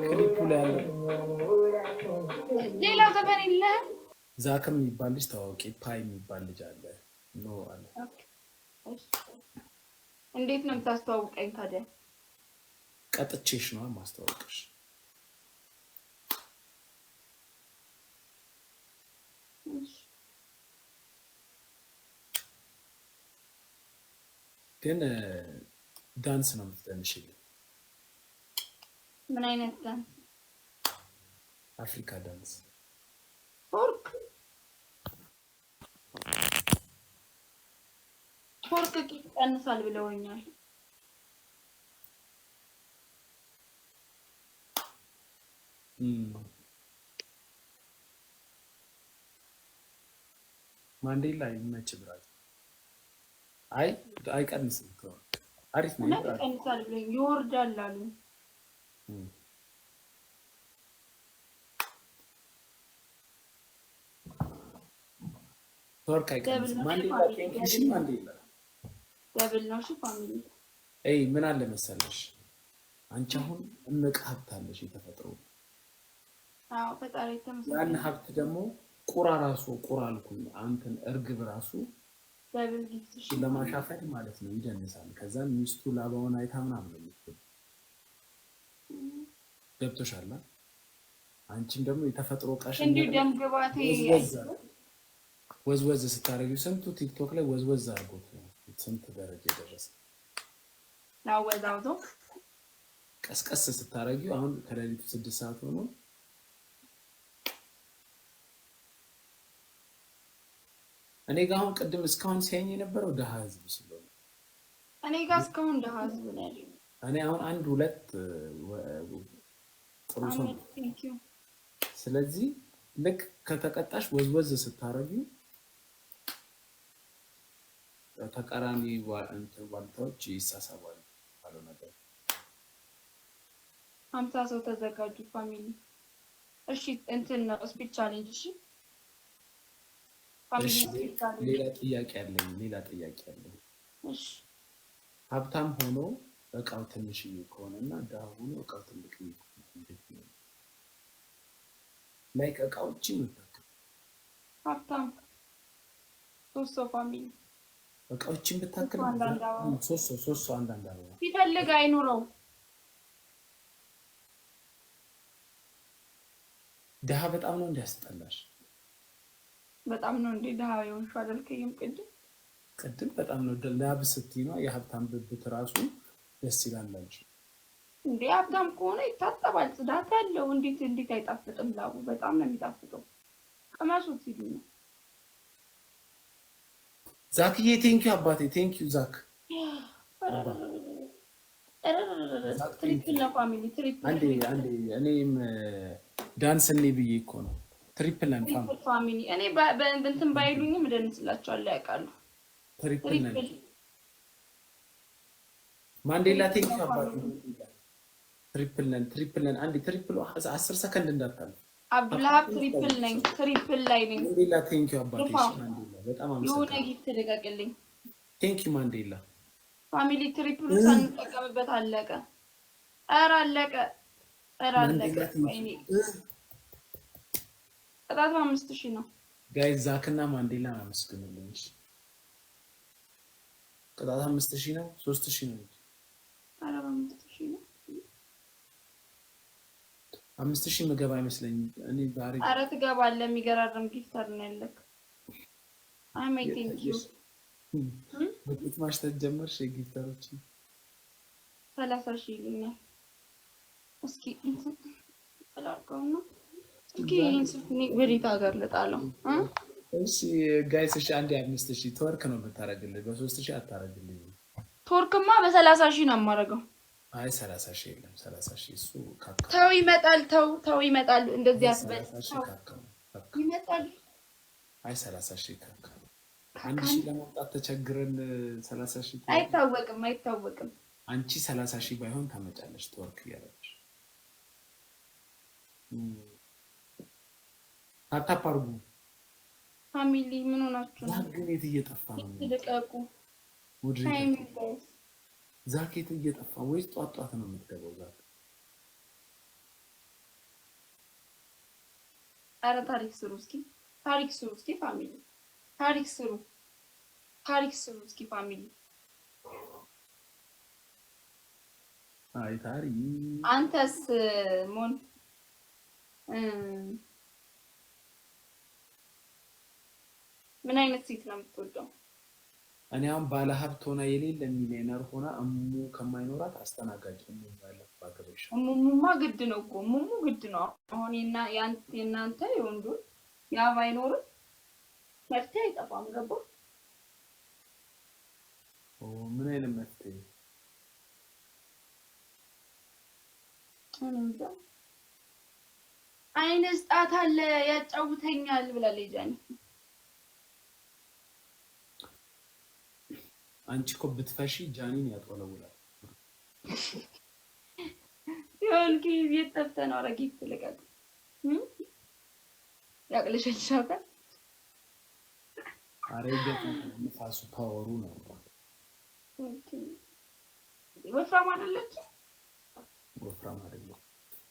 ክሊፑ ላይ ያለው ሌላ ዘፈን የለህም? ዛክም የሚባል ልጅ ታዋቂ ፓይ የሚባል ልጅ አለ ኖ አለ። እንዴት ነው የምታስተዋውቀኝ ታዲያ? ቀጥቼሽ ነው ማስተዋወቅሽ። ግን ዳንስ ነው የምትደንሽልኝ። ምን አይነት ዳንስ? አፍሪካ ዳንስ። ፎርክ ይቀንሳል ብለውኛል። ማንዴላ ይመች ብራዝ። አይቀንስም። አሪፍ ነው። ይቀንሳል ብለኝ ይወርዳል አሉ። ቶርክ አይቀንስም። ማንዴላ ቴንኪሽ ማንዴላ ደብል ነው። እሺ ፋሚሊ ምን አለ መሰለሽ አንቺ አሁን እምቅ ሀብት አለሽ የተፈጥሮ። አዎ ፈጣሪ ተመስገን። ያን ሀብት ደግሞ ቁራ አልኩኝ አንተን እርግብ ራሱ ደብል ጊፍትሽ ለማሻፈል ማለት ነው ይደንሳል። ከዛ ሚስቱ ላባውን አይታ ምናምን ነው የምትለው። ገብቶሻል? አንቺም ደግሞ የተፈጥሮ ቃሽ እንዴ ደም ግባቴ ወዝወዝ ስታረጊው ስንቱ ቲክቶክ ላይ ወዝወዝ አድርጎት ነው ስንት ደረጃ የደረሰ ናወዛውቶ ቀስቀስ ስታረጊው አሁን ከሌሊቱ 6 ሰዓት ሆኖ እኔ ጋር አሁን ቅድም እስካሁን ሲያኝ የነበረው ደሃ ህዝብ ስለሆነ እኔ ጋር እስካሁን ደሃ ህዝብ ነው ያለው። እኔ አሁን 1-2 ጥሩ ሰው። ስለዚህ ልክ ከተቀጣሽ ወዝወዝ ስታረጊው ተቃራኒ ዋልታዎች ይሳሳባሉ ባለው ነገር 50 ሰው ተዘጋጁ ፋሚሊ። እሺ እንትን ነው ስፒች ቻሌንጅ። እሺ ፋሚሊ ሌላ ጥያቄ አለኝ። እሺ ሀብታም ሆኖ እቃው ትንሽዬ ከሆነና ድሃ ሆኖ እቃው ትልቅዬ ከሆነ ላይክ እቃዎች ይመጣሉ። ሀብታም 3 ሰው ፋሚሊ እቃዎችን ብታክል 3 ሰው አንዳንድ አበባ ሲፈልግ አይኑረው። ድሃ በጣም ነው እንዲያስጠላሽ። በጣም ነው እንዴ ድሃ የሆንሽ አይደልከኝም? ቅድም በጣም ነው ላብ ስትይ ነው የሀብታም ብብት ራሱ ደስ ይላል አልሽ እንዴ። ሀብታም ከሆነ ይታጠባል፣ ጽዳት ያለው። እንዴት አይጣፍጥም? ላቡ በጣም ነው የሚጣፍጠው። ቀመሱት ሲሉ ነው። ዛክዬ ቴንኪው አባቴ ቴንኪው ዛክ። ትሪፕል ነው ፋሚሊ ትሪፕል። አንዴ እኔም ዳንስ እኔ ብዬ እኮ ነው ትሪፕል ነን ፋሚሊ። እኔ በእንትን ባይሉኝም እደንስላቸዋለሁ ያውቃሉ። ትሪፕል ማንዴላ ቴንኪው አባቴ። ትሪፕል ነን አንዴ ትሪፕል 10 ሰከንድ እንዳታልፍ። አብዱላህ ትሪፕል ላይ ነኝ። ማንዴላ ቴንኪው አባቴ። ማንዴላ በጣም አመሰግናለሁ። የሆነ ጊፍት ልቀቅልኝ። ቴንኪው ማንዴላ ፋሚሊ። ትሪፕል ሳንጠቀምበት አለቀ። ኧረ አለቀ። ወይኔ ቅጣት 5000 ነው ጋይዝ። ዛክና ማንዴላ አመስግኑልኝ። ቅጣት 5000 ነው 3000 ነው። ኧረ 5000 ነው። 5000 ምገባ አይመስለኝም እኔ ዛሬ። ኧረ ትገባለህ። የሚገራርም ጊፍተር ነው ያለክ። አይ ቴንክ ዩ። በጥቂት ማሽተት ጀመርሽ የጊፍተሮች 30,000 ይሉኛል። እስኪ እንትን አላውቀውም ነው። እስኪ ይሄን ስልክ ወዴት ሀገር ልጣለው? እሺ ጋይስ፣ እሺ አንዴ 5000 ትወርክ ነው የምታረግልኝ፣ በ3000 አታረግልኝ። ትወርክማ በ30,000 ነው የማረገው። አይ 30,000 የለም 30,000 እሱ ካካ። ተው ይመጣል፣ ተው ይመጣል። እንደዚህ አስበል ይመጣል። አይ 30,000 ካካ። 1000 ለማውጣት ተቸግረን 30,000 አይታወቅም። አንቺ 30,000 ባይሆን ታመጫለሽ ትወርክ ያለሽ አታፓርጉ። ፋሚሊ ምን ሆናችሁ ነው? ግን የት እየጠፋ ነው? ልቀቁ። ዛኬት እየጠፋ ወይስ ጧት ጧት ነው የምትገባው? ዛክ ኧረ ታሪክ ስሩ እስኪ፣ ታሪክ ስሩ እስኪ ፋሚሊ፣ ታሪክ ስሩ፣ ታሪክ ስሩ እስኪ ፋሚሊ። አይ ታሪክ አንተስ ሞን ምን አይነት ሴት ነው የምትወደው? እኔ አሁን ባለ ሀብት ሆና የሌለ ሚሊዮነር ሆና እሙ ከማይኖራት አስተናጋጅ እሙ ያለባት ባገበሽ። እሙማ ግድ ነው እኮ እሙሙ ግድ ነው። አሁን የእናንተ የወንዶች ያ ባይኖርም መፍትሄ አይጠፋም። ገባ? ምን አይነት መፍትሄ? አይነት ጣት አለ ያጫውተኛል ብላለች ጃኒ። አንቺ እኮ ብትፈሺ ጃኒን ያጦለውላል። ይሁን ቤት ጠፍተህ ነው። ኧረ ጊፍት ልቀቅ። ያቅልሽልሻታል። ኧረ ይገርም ንፋሱ ፓወሩ ነው። ወፍራም አይደለች? ወፍራም አይደለም።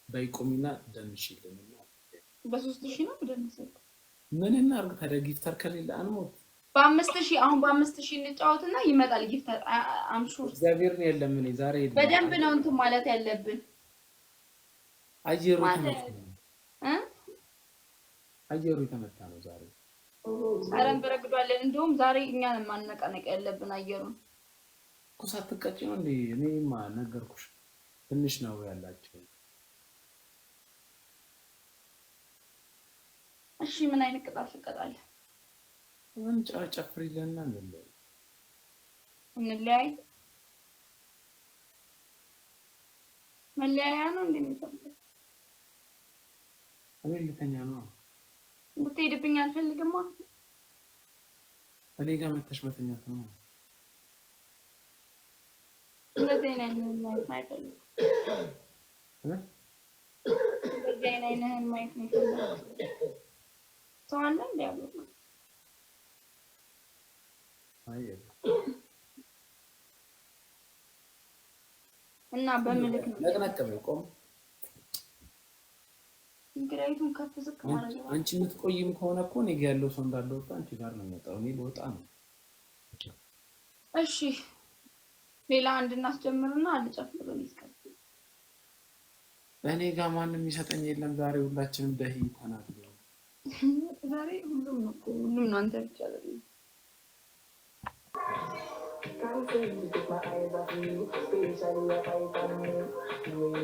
በይቆሚና ደንሽልንና በ3000 ነው ደንሰት። ምን እናርግ ታዲያ? ጊፍተር ከሌለ አንሞት። በ5000 አሁን በ5000 እንጫወትና ይመጣል ጊፍተር። አምሹር እግዚአብሔርን የለም። እኔ ዛሬ በደንብ ነው እንትን ማለት ያለብን። አየሩ የተመታ ነው። አየሩ የተመታ ነው ዛሬ። አረን በረግዷለን። እንደውም ዛሬ እኛን ማነቃነቅ ያለብን አየሩን እኮ ሳትቀጭ ነው እንዴ? እኔማ ነገርኩሽ ትንሽ ነው ያላችሁ። እሺ ምን አይነት ቅጣት ትቀጣለህ? ምን ጨፍሪልና እንለያይ። መለያያ ነው እንደሚፈልግ እኔ ልተኛ ነው። ብትሄድብኝ አልፈልግማ። እኔ ጋር መተሽ መተኛት ነው። እንደዚህ አይነት ማየት ነው። እንደዚህ አይነት ማየት ነው። ሰው አለ እንዴ ያለው? እና በምልክ ነው ለቅነቀበ ቆም እንግዲያቱን ከፍ ዝቅ ማለት ነው። አንቺ የምትቆይም ከሆነ እኮ እኔ ጋር ያለው ሰው እንዳለ ወጣ አንቺ ጋር ነው የሚመጣው። እኔ ልወጣ ነው። እሺ ሌላ አንድ እናስጀምርና አልጨፍርም ይስቀጥ። እኔ ጋር ማንም ይሰጠኝ የለም። ዛሬ ሁላችንም ደህይ ተናግረው ዛሬ ሁሉም ነው አንተ ብቻ አይደለም።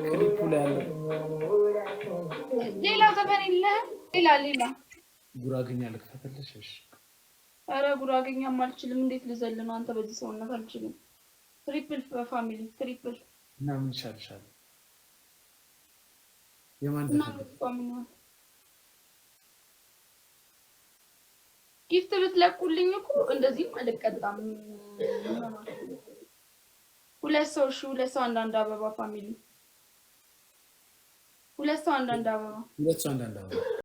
ክሊፑ ላይ ያለው ሌላ ዘፈን የለህም? ሌላ ጉራግኛ ልክፈትልሽ? እሺ ኧረ ጉራግኛም አልችልም። እንዴት ልዘል ነው አንተ? በዚህ ሰውነት አልችልም። ትሪፕል ፋሚሊ ትሪፕል እና ምን ይሻልሻል? የማን ፋሚሊ ጊፍት ብትለቁልኝ እኮ እንደዚህ አልቀጣም። ሁለት ሰው አንዳንድ አበባ ፋሚሊ ሁለት ሰው አንዳንድ አበባ